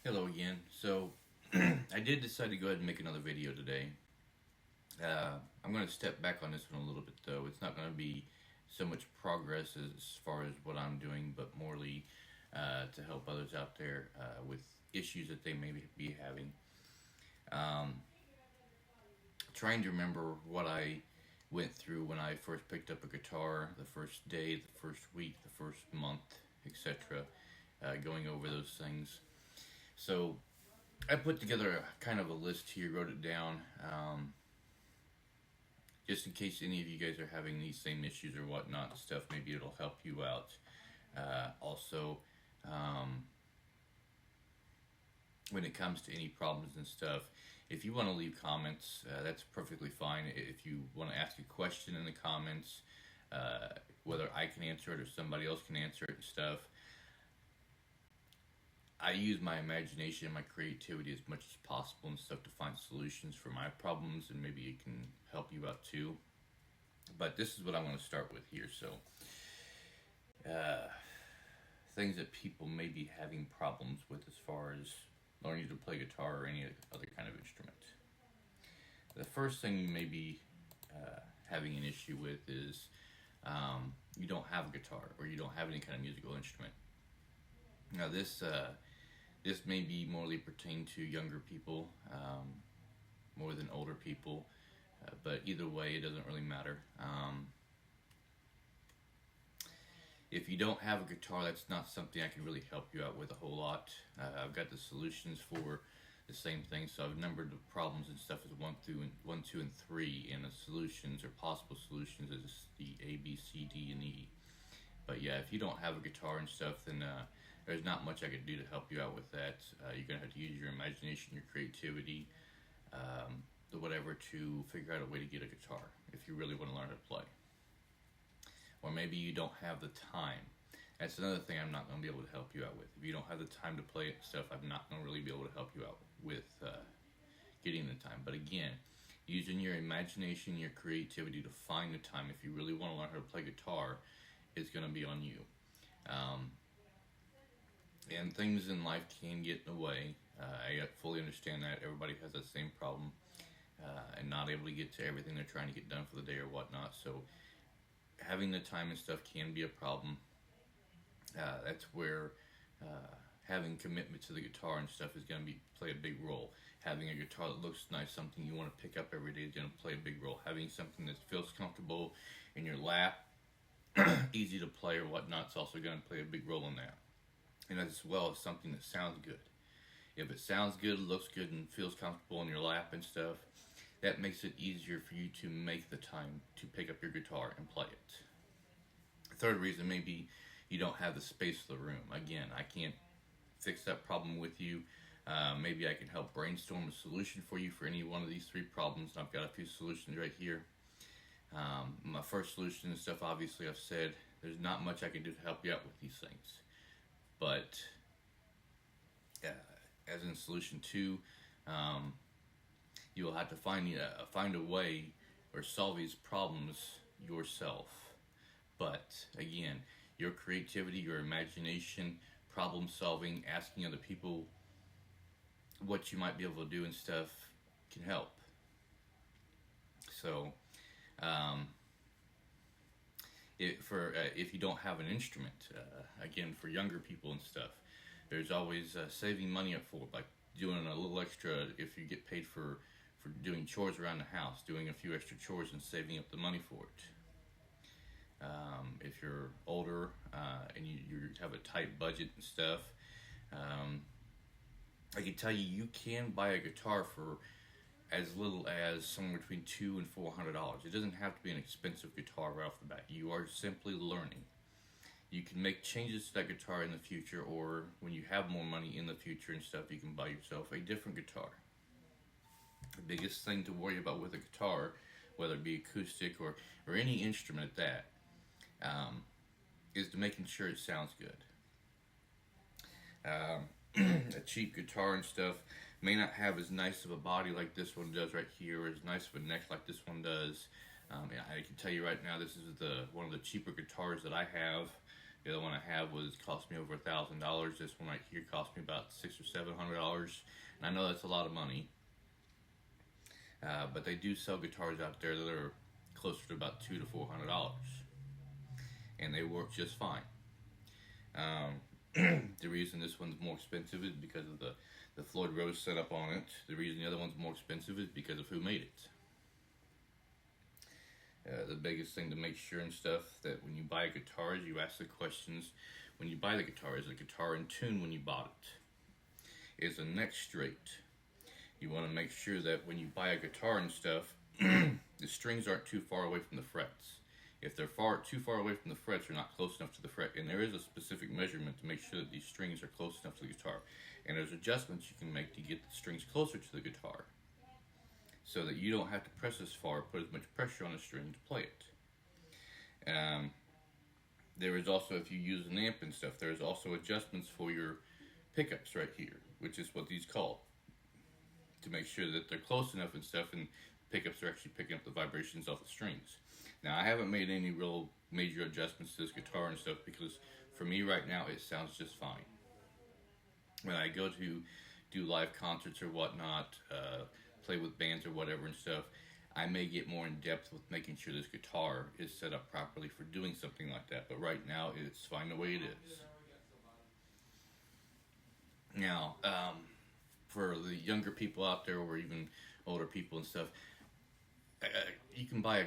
Hello again. So, I did decide to go ahead and make another video today. I'm going to step back on this one a little bit though. It's not going to be so much progress as far as what I'm doing, but morely to help others out there with issues that they may be having. Um, Trying to remember what I went through when I first picked up a guitar, the first day, the first week, the first month, etc. Going over those things. So, I put together a kind of a list here, wrote it down, just in case any of you guys are having these same issues or whatnot and stuff. Maybe it'll help you out. Also, um, when it comes to any problems and stuff, if you want to leave comments, that's perfectly fine. If you want to ask a question in the comments, whether I can answer it or somebody else can answer it and stuff, I use my imagination and my creativity as much as possible and stuff to find solutions for my problems, and maybe it can help you out too. But this is what I want to start with here. So, uh, things that people may be having problems with as far as learning to play guitar or any other kind of instrument. The first thing you may be having an issue with is you don't have a guitar or you don't have any kind of musical instrument. Now, this may be morely pertain to younger people more than older people, but either way, it doesn't really matter. If you don't have a guitar, that's not something I can really help you out with a whole lot. I've got the solutions for the same thing, so I've numbered the problems and stuff as 1, 2, and 3, and the solutions or possible solutions is the A, B, C, D, and E. But yeah, if you don't have a guitar and stuff, then there's not much I could do to help you out with that. You're gonna have to use your imagination, your creativity, the whatever to figure out a way to get a guitar if you really want to learn how to play. Or maybe you don't have the time. That's another thing I'm not going to be able to help you out with. If you don't have the time to play it and stuff, I'm not going to really be able to help you out with getting the time. But again, using your imagination, your creativity to find the time, if you really want to learn how to play guitar, is going to be on you. And things in life can get in the way. I fully understand that. Everybody has that same problem and not able to get to everything they're trying to get done for the day or whatnot. So having the time and stuff can be a problem. That's where having commitment to the guitar and stuff is going to play a big role. Having a guitar that looks nice, something you want to pick up every day, is going to play a big role. Having something that feels comfortable in your lap, easy to play or whatnot, is also going to play a big role in that. And as well as something that sounds good. If it sounds good, looks good, and feels comfortable in your lap and stuff, that makes it easier for you to make the time to pick up your guitar and play it. The third reason may be you don't have the space for the room. Again, I can't fix that problem with you. Maybe I can help brainstorm a solution for you for any one of these 3 problems. And I've got a few solutions right here. My first solution and stuff, obviously I've said, there's not much I can do to help you out with these things. But as in solution 2, you will have to find a way or solve these problems yourself. But again, your creativity, your imagination, problem solving, asking other people what you might be able to do and stuff can help. So, if you don't have an instrument, again, for younger people and stuff, there's always saving money up for, like doing a little extra if you get paid for doing chores around the house, doing a few extra chores and saving up the money for it. If you're older and you have a tight budget and stuff, I can tell you can buy a guitar for as little as somewhere between $200 and $400. It doesn't have to be an expensive guitar right off the bat. You are simply learning. You can make changes to that guitar in the future, or when you have more money in the future and stuff, you can buy yourself a different guitar. The biggest thing to worry about with a guitar, whether it be acoustic or any instrument at that, is to making sure it sounds good. A cheap guitar and stuff may not have as nice of a body like this one does right here, or as nice of a neck like this one does. I can tell you right now, this is one of the cheaper guitars that I have. The other one I have cost me over $1,000. This one right here cost me about $600 or $700, and I know that's a lot of money. But they do sell guitars out there that are closer to about $200 to $400, and they work just fine. The reason this one's more expensive is because of the Floyd Rose setup on it. The reason the other one's more expensive is because of who made it. The biggest thing to make sure and stuff that when you buy a guitar is you ask the questions when you buy the guitar. Is the guitar in tune when you bought it? Is the neck straight? You want to make sure that when you buy a guitar and stuff, the strings aren't too far away from the frets. If they're too far away from the frets, you're not close enough to the fret. And there is a specific measurement to make sure that these strings are close enough to the guitar. And there's adjustments you can make to get the strings closer to the guitar, so that you don't have to press as far, put as much pressure on the string to play it. There is also, if you use an amp and stuff, there's also adjustments for your pickups right here, which is what these call, to make sure that they're close enough and stuff, and pickups are actually picking up the vibrations off the strings. Now, I haven't made any real major adjustments to this guitar and stuff, because for me right now, it sounds just fine. When I go to do live concerts or whatnot, play with bands or whatever and stuff, I may get more in depth with making sure this guitar is set up properly for doing something like that. But right now, it's fine the way it is. Now, for the younger people out there, or even older people and stuff, you can buy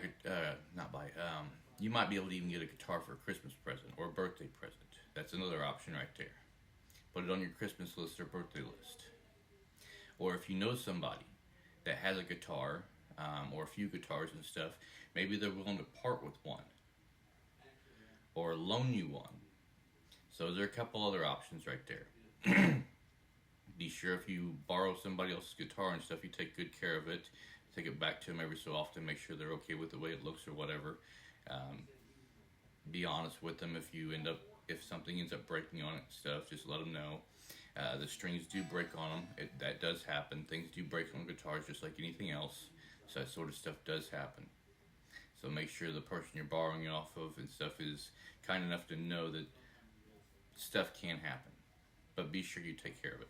you might be able to even get a guitar for a Christmas present or a birthday present. That's another option right there. Put it on your Christmas list or birthday list. Or if you know somebody that has a guitar, or a few guitars and stuff, maybe they're willing to part with one or loan you one. So there are a couple other options right there. Be sure if you borrow somebody else's guitar and stuff, you take good care of it. Take it back to them every so often. Make sure they're okay with the way it looks or whatever. Be honest with them if something ends up breaking on it and stuff. Just let them know. The strings do break on them. That does happen. Things do break on guitars just like anything else. So that sort of stuff does happen. So make sure the person you're borrowing it off of and stuff is kind enough to know that stuff can happen. But be sure you take care of it.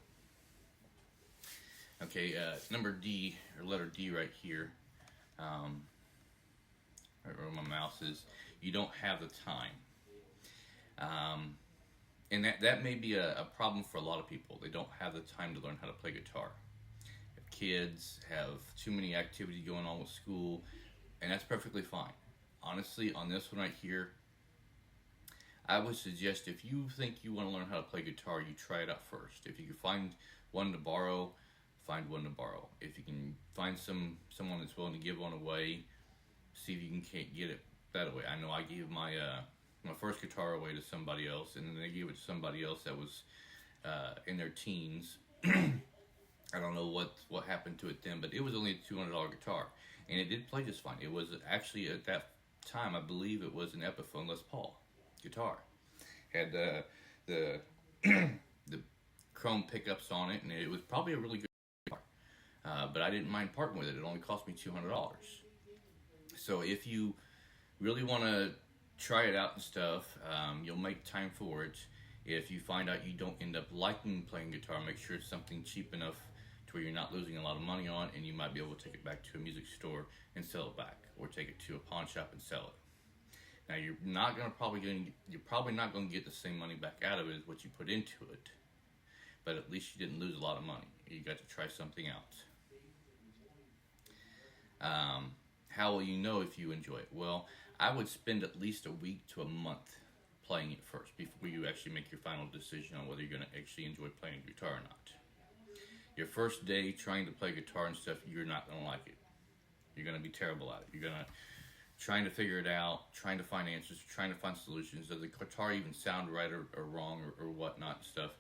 Okay, number D, or letter D right here, right where my mouse is, you don't have the time. And that may be a problem for a lot of people. They don't have the time to learn how to play guitar. If kids have too many activities going on with school, and that's perfectly fine. Honestly, on this one right here, I would suggest if you think you want to learn how to play guitar, you try it out first. If you can find one to borrow, find one to borrow. If you can find someone that's willing to give one away, see if you can get it that way. I know I gave my first guitar away to somebody else, and then they gave it to somebody else that was in their teens. I don't know what happened to it then, but it was only a $200 guitar, and it did play just fine. It was actually, at that time, I believe it was an Epiphone Les Paul guitar. Had the chrome pickups on it, and it was probably a really good guitar. But I didn't mind parting with it. It only cost me $200. So if you really want to try it out and stuff, you'll make time for it. If you find out you don't end up liking playing guitar, make sure it's something cheap enough to where you're not losing a lot of money on, and you might be able to take it back to a music store and sell it back, or take it to a pawn shop and sell it. Now you're probably not going to get the same money back out of it as what you put into it, but at least you didn't lose a lot of money. You got to try something out. How will you know if you enjoy it? Well, I would spend at least a week to a month playing it first before you actually make your final decision on whether you're going to actually enjoy playing guitar or not. Your first day trying to play guitar and stuff, you're not going to like it. You're going to be terrible at it. You're going to trying to figure it out, trying to find answers, trying to find solutions. Does the guitar even sound right or wrong or whatnot and stuff?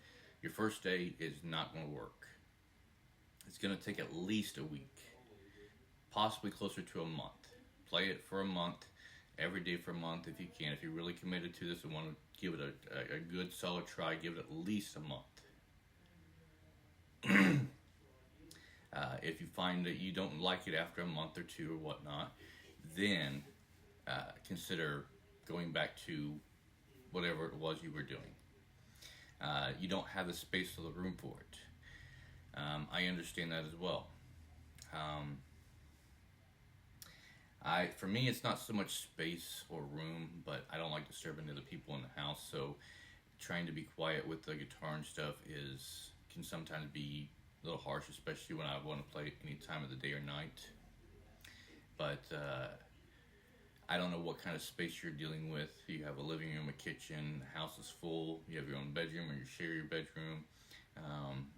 Your first day is not going to work. It's going to take at least a week, possibly closer to a month. Play it for a month, every day for a month if you can. If you're really committed to this and want to give it a good solid try, give it at least a month. If you find that you don't like it after a month or two or whatnot, then consider going back to whatever it was you were doing. You don't have the space or the room for it. I understand that as well. For me, it's not so much space or room, but I don't like disturbing other people in the house. So, trying to be quiet with the guitar and stuff can sometimes be a little harsh, especially when I want to play any time of the day or night. But I don't know what kind of space you're dealing with. You have a living room, a kitchen, the house is full. You have your own bedroom, or you share your bedroom.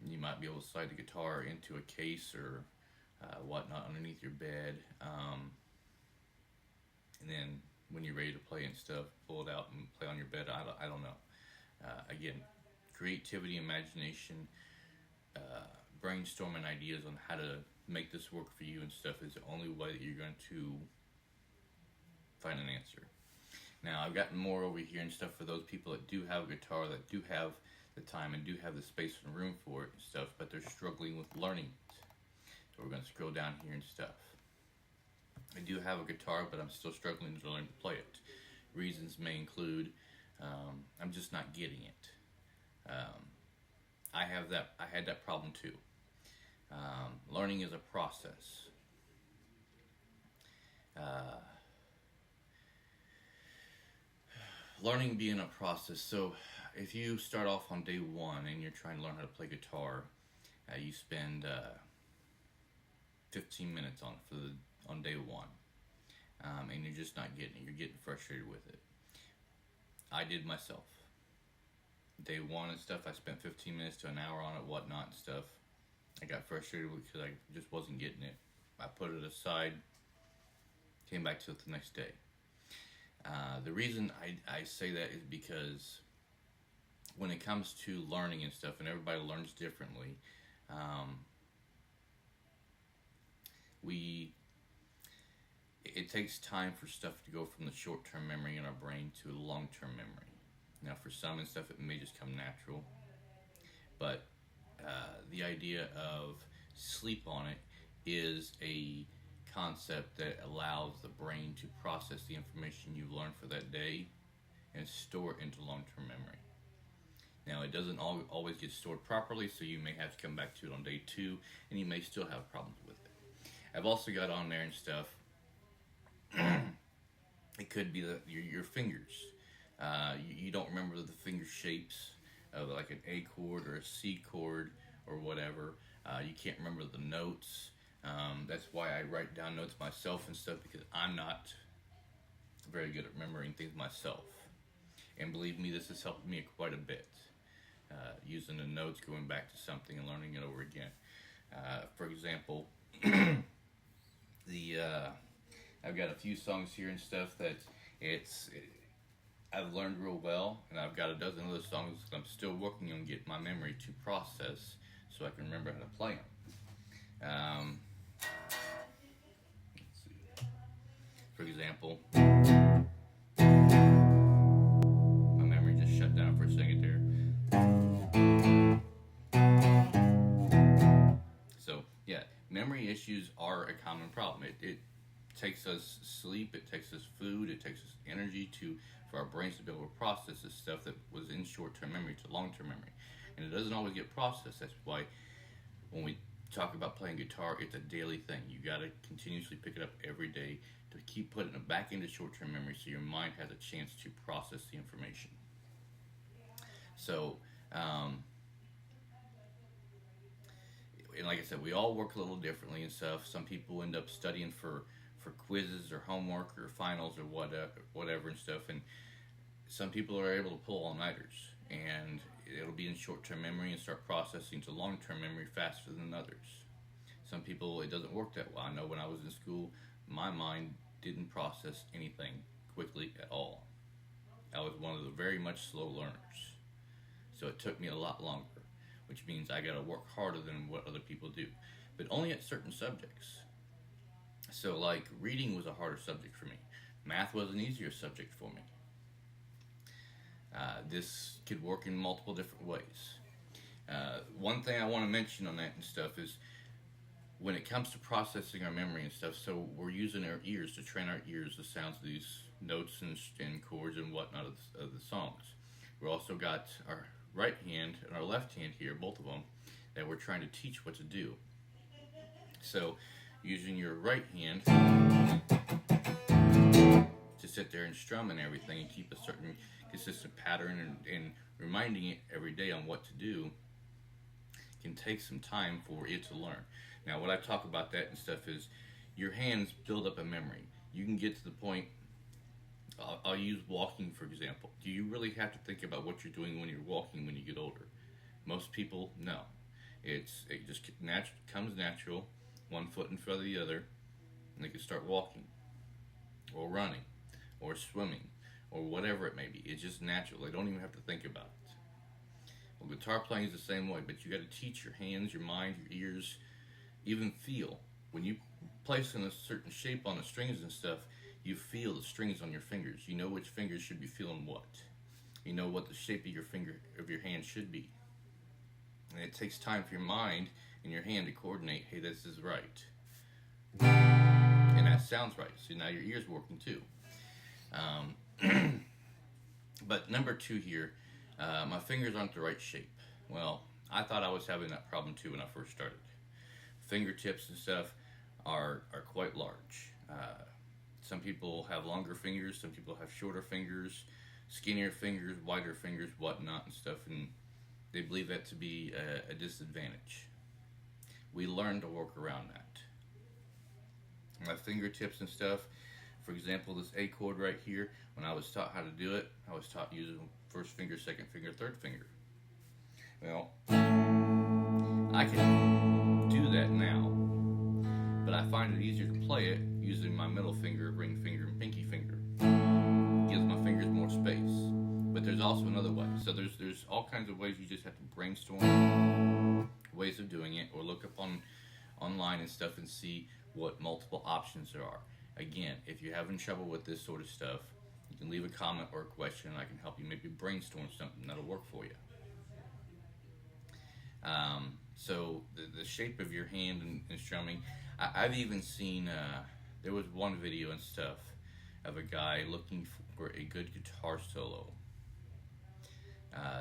You might be able to slide the guitar into a case or whatnot underneath your bed. And then when you're ready to play and stuff, pull it out and play on your bed. I don't know. Again, creativity, imagination, brainstorming ideas on how to make this work for you and stuff is the only way that you're going to find an answer. Now, I've gotten more over here and stuff for those people that do have a guitar, that do have the time and do have the space and room for it and stuff, but they're struggling with learning it. So we're going to scroll down here and stuff. I do have a guitar, but I'm still struggling to learn to play it. Reasons may include I'm just not getting it. I had that problem too. Learning is a process. Learning being a process. So if you start off on day one and you're trying to learn how to play guitar, you spend 15 minutes on day one, and you're just not getting it. You're getting frustrated with it. I did myself. Day one and stuff, I spent 15 minutes to an hour on it, whatnot and stuff. I got frustrated because I just wasn't getting it. I put it aside, came back to it the next day. The reason I say that is because when it comes to learning and stuff, and everybody learns differently, it takes time for stuff to go from the short-term memory in our brain to long-term memory. Now, for some and stuff, it may just come natural, but the idea of sleep on it is a concept that allows the brain to process the information you learned for that day and store it into long-term memory. Now, it doesn't always get stored properly, so you may have to come back to it on day two, and you may still have problems with it. I've also got on there and stuff, it could be your fingers. You don't remember the finger shapes of like an A chord or a C chord or whatever. You can't remember the notes. That's why I write down notes myself and stuff, because I'm not very good at remembering things myself. And believe me, this has helped me quite a bit. Using the notes, going back to something and learning it over again. For example, I've got a few songs here and stuff that I've learned real well, and I've got a dozen other songs that I'm still working on getting my memory to process so I can remember how to play them. Let's see. For example, my memory just shut down for a second there. So, yeah, memory issues are a common problem. It takes us sleep, it takes us food, it takes us energy for our brains to be able to process this stuff that was in short-term memory to long-term memory. And it doesn't always get processed. That's why when we talk about playing guitar, it's a daily thing. You got to continuously pick it up every day to keep putting it back into short-term memory so your mind has a chance to process the information. So, and like I said, we all work a little differently and stuff. Some people end up studying for quizzes or homework or finals or whatever and stuff, and some people are able to pull all-nighters, and it'll be in short-term memory and start processing to long-term memory faster than others. Some people, it doesn't work that well. I know when I was in school, my mind didn't process anything quickly at all. I was one of the very much slow learners, so it took me a lot longer, which means I got to work harder than what other people do, but only at certain subjects. So, like, reading was a harder subject for me. Math was an easier subject for me. This could work in multiple different ways. One thing I want to mention on that and stuff is when it comes to processing our memory and stuff, so we're using our ears to train our ears, the sounds of these notes and chords and whatnot of the songs. We also got our right hand and our left hand here, both of them, that we're trying to teach what to do. So, using your right hand to sit there and strum and everything and keep a certain consistent pattern and reminding it every day on what to do can take some time for it to learn. Now, what I talk about that and stuff is your hands build up a memory. You can get to the point, I'll use walking for example. Do you really have to think about what you're doing when you're walking when you get older? Most people, no. It just comes natural, one foot in front of the other, and they can start walking, or running, or swimming, or whatever it may be. It's just natural. They don't even have to think about it. Well, guitar playing is the same way, but you got to teach your hands, your mind, your ears, even feel. When you place in a certain shape on the strings and stuff, you feel the strings on your fingers. You know which fingers should be feeling what. You know what the shape of your hand should be. And it takes time for your mind and your hand to coordinate, hey, this is right. And that sounds right. So now your ear's working too. But number 2 here, my fingers aren't the right shape. Well, I thought I was having that problem too when I first started. Fingertips and stuff are quite large. Some people have longer fingers, some people have shorter fingers, skinnier fingers, wider fingers, whatnot and stuff, and they believe that to be a disadvantage. We learn to work around that. My fingertips and stuff, for example, this A chord right here, when I was taught how to do it, I was taught using first finger, second finger, third finger. Well, I can do that now, but I find it easier to play it using my middle finger, ring finger, and pinky finger. It gives my fingers more space. But there's also another way. So there's all kinds of ways. You just have to brainstorm ways of doing it, or look up online and stuff and see what multiple options there are. Again, if you're having trouble with this sort of stuff, you can leave a comment or a question, and I can help you maybe brainstorm something that'll work for you. So the shape of your hand and strumming, I've even seen, there was one video and stuff of a guy looking for a good guitar solo.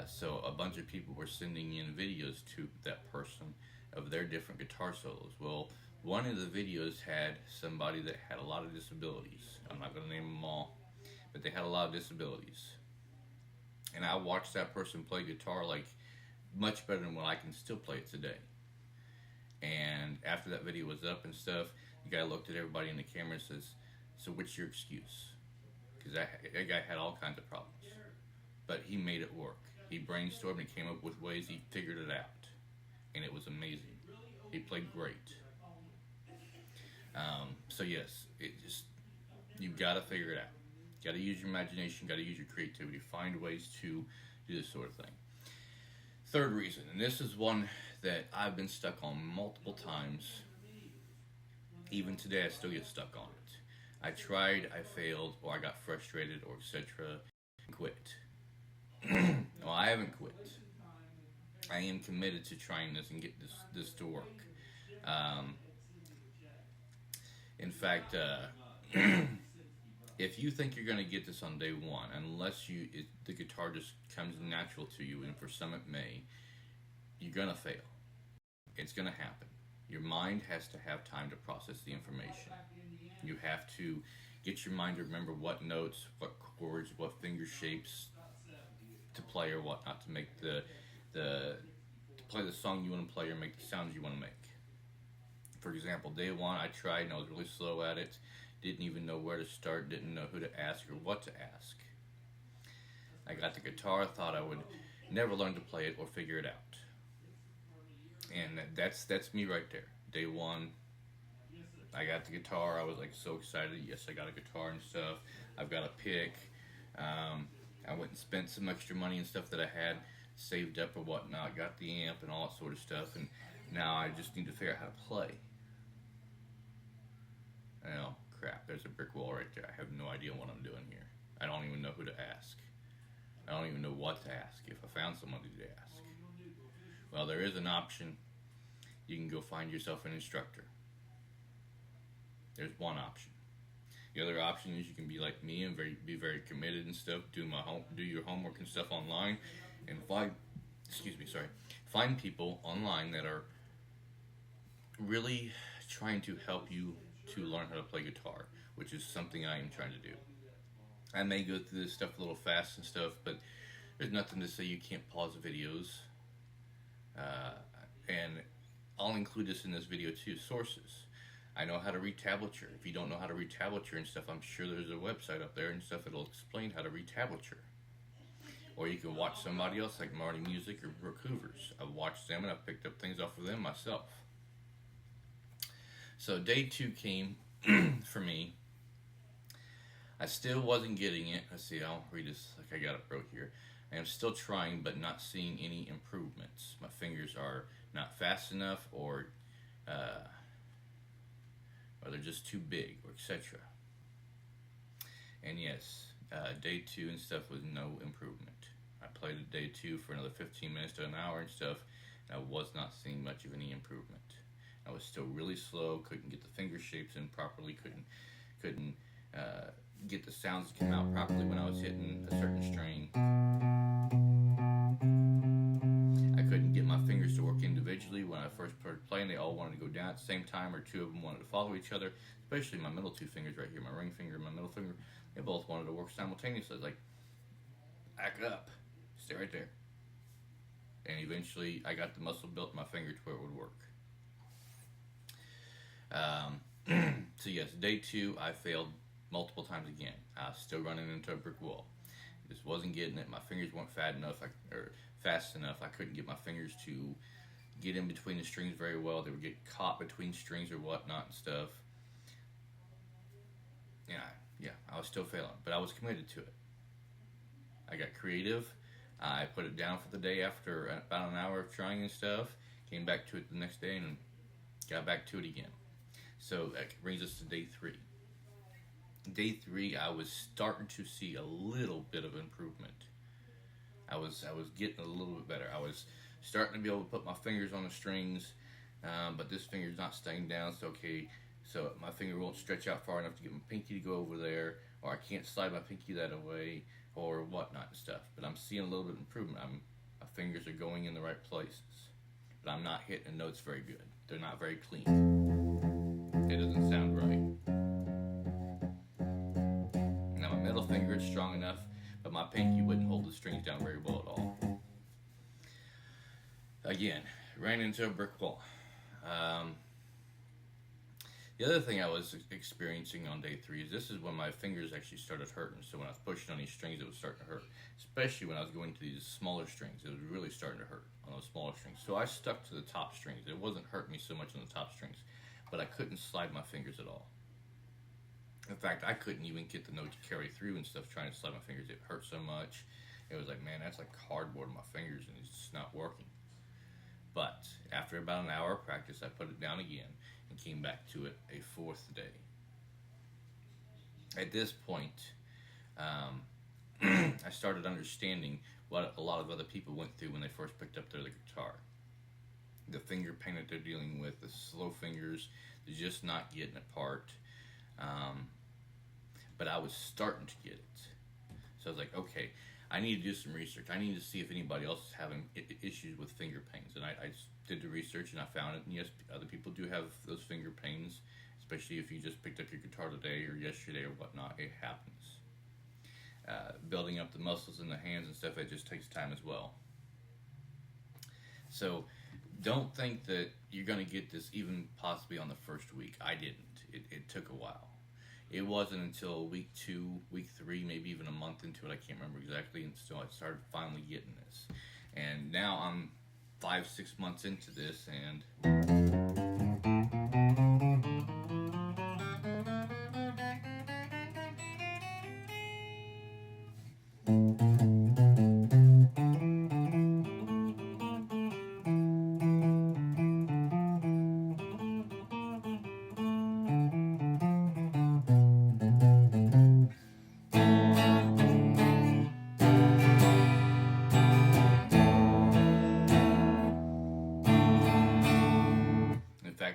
So a bunch of people were sending in videos to that person of their different guitar solos. Well, one of the videos had somebody that had a lot of disabilities. I'm not going to name them all, but they had a lot of disabilities. And I watched that person play guitar like much better than what I can still play it today. And after that video was up and stuff, the guy looked at everybody in the camera and says, so what's your excuse? Because that guy had all kinds of problems. But he made it work. He brainstormed and came up with ways, he figured it out. And it was amazing. He played great. So yes, you've got to figure it out. Got to use your imagination, got to use your creativity, find ways to do this sort of thing. Third reason, and this is one that I've been stuck on multiple times. Even today, I still get stuck on it. I tried, I failed, or I got frustrated, or etc. and quit. Well, I haven't quit. I am committed to trying this and get this to work. In fact, if you think you're going to get this on day one, unless the guitar just comes natural to you, and for some it may, you're going to fail. It's going to happen. Your mind has to have time to process the information. You have to get your mind to remember what notes, what chords, what finger shapes to play or whatnot to make to play the song you want to play or make the sounds you want to make. For example, day one I tried and I was really slow at it. Didn't even know where to start, didn't know who to ask or what to ask. I got the guitar, thought I would never learn to play it or figure it out. And that's me right there. Day one, I got the guitar, I was like so excited. Yes, I got a guitar and stuff. I've got a pick. I went and spent some extra money and stuff that I had saved up or whatnot. Got the amp and all that sort of stuff. And now I just need to figure out how to play. Oh, crap, there's a brick wall right there. I have no idea what I'm doing here. I don't even know who to ask. I don't even know what to ask if I found somebody to ask. Well, there is an option. You can go find yourself an instructor. There's one option. The other option is you can be like me and be very committed and stuff. Do your homework and stuff online, and find people online that are really trying to help you to learn how to play guitar, which is something I am trying to do. I may go through this stuff a little fast and stuff, but there's nothing to say you can't pause videos. And I'll include this in this video too. Sources. I know how to read tablature. If you don't know how to read tablature and stuff, I'm sure there's a website up there and stuff that'll explain how to read tablature. Or you can watch somebody else like Marty Music or Brooke Hoovers. I've watched them and I've picked up things off of them myself. So day 2 came for me. I still wasn't getting it. Let's see, I'll read this like I got it wrote here. I am still trying but not seeing any improvements. My fingers are not fast enough or they're just too big, or etc. And yes, day 2 and stuff was no improvement. I played at day 2 for another 15 minutes to an hour and stuff, and I was not seeing much of any improvement. I was still really slow, couldn't get the finger shapes in properly, couldn't get the sounds to come out properly when I was hitting a certain string. I couldn't get my fingers to work individually. When I first started playing, they all wanted to go down at the same time, or 2 of them wanted to follow each other, especially my middle 2 fingers right here, my ring finger and my middle finger. They both wanted to work simultaneously. I was like, back up, stay right there. And eventually I got the muscle built in my finger to where it would work. So yes, day 2 I failed multiple times again. I was still running into a brick wall. Just wasn't getting it. My fingers weren't fast enough. I couldn't get my fingers to get in between the strings very well. They would get caught between strings or whatnot and stuff. Yeah, I was still failing, but I was committed to it. I got creative. I put it down for the day after about an hour of trying and stuff. Came back to it the next day and got back to it again. So that brings us to day 3. Day 3, I was starting to see a little bit of improvement. I was getting a little bit better. I was starting to be able to put my fingers on the strings, but this finger's not staying down. So my finger won't stretch out far enough to get my pinky to go over there, or I can't slide my pinky that away, or whatnot and stuff. But I'm seeing a little bit of improvement. My fingers are going in the right places, but I'm not hitting the notes very good. They're not very clean. It doesn't sound right. Now my middle finger is strong enough, but my pinky wouldn't hold the strings down very well at all. Again, ran into a brick wall. The other thing I was experiencing on day 3 is this is when my fingers actually started hurting. So when I was pushing on these strings, it was starting to hurt. Especially when I was going to these smaller strings, it was really starting to hurt on those smaller strings. So I stuck to the top strings. It wasn't hurting me so much on the top strings, but I couldn't slide my fingers at all. In fact, I couldn't even get the note to carry through and stuff trying to slide my fingers. It hurt so much. It was like, man, that's like cardboard on my fingers, and it's just not working. But after about an hour of practice, I put it down again and came back to it a 4th day. At this point, I started understanding what a lot of other people went through when they first picked up their guitar. The finger pain that they're dealing with, the slow fingers, they're just not getting apart. But I was starting to get it. So I was like, okay, I need to do some research. I need to see if anybody else is having issues with finger pains. And I did the research and I found it. And yes, other people do have those finger pains, especially if you just picked up your guitar today or yesterday or whatnot. It happens. Building up the muscles in the hands and stuff, it just takes time as well. So don't think that you're going to get this even possibly on the first week. I didn't. It took a while. It wasn't until week 2, week 3, maybe even a month into it, I can't remember exactly, and so I started finally getting this. And now I'm 5-6 months into this, and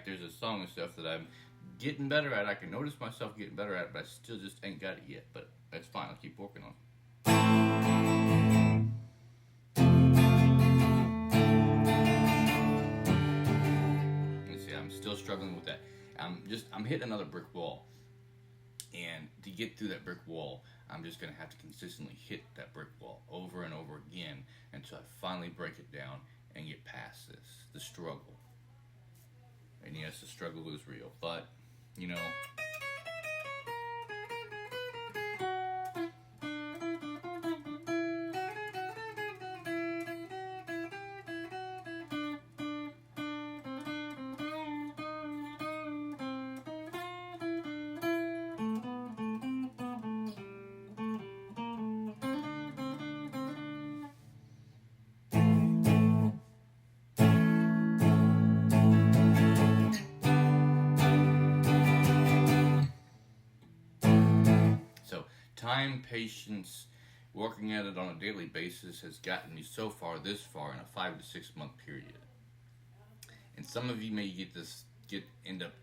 there's a song and stuff that I'm getting better at it. I can notice myself getting better at it, but I still just ain't got it yet. But that's fine. I'll keep working on it. See, I'm still struggling with that. I'm hitting another brick wall. And to get through that brick wall, I'm just going to have to consistently hit that brick wall over and over again until I finally break it down and get past this, the struggle. And yes, the struggle is real, but, you know, so time, patience, working at it on a daily basis has gotten me so far this far in a 5 to 6 month period. And some of you may end up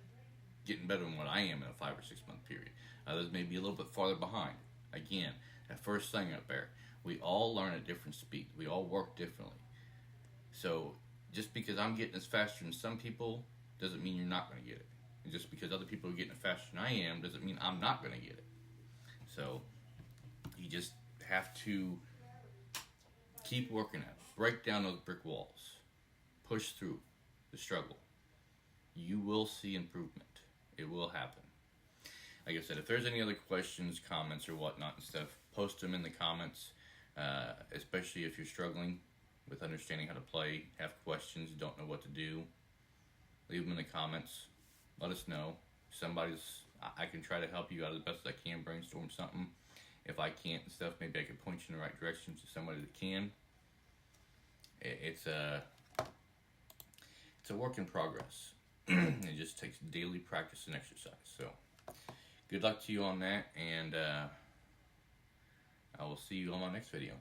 getting better than what I am in a 5 or 6 month period. Others may be a little bit farther behind. Again, that first thing up there, we all learn at different speeds. We all work differently. So just because I'm getting this faster than some people doesn't mean you're not going to get it. And just because other people are getting it faster than I am doesn't mean I'm not going to get it. So you just have to keep working at it. Break down those brick walls. Push through the struggle. You will see improvement. It will happen. Like I said, if there's any other questions, comments, or whatnot and stuff, post them in the comments, especially if you're struggling with understanding how to play, have questions, don't know what to do. Leave them in the comments. Let us know. I can try to help you out as best as I can, brainstorm something. If I can't and stuff, maybe I can point you in the right direction to somebody that can. It's a work in progress. It just takes daily practice and exercise. So, good luck to you on that, and I will see you on my next video.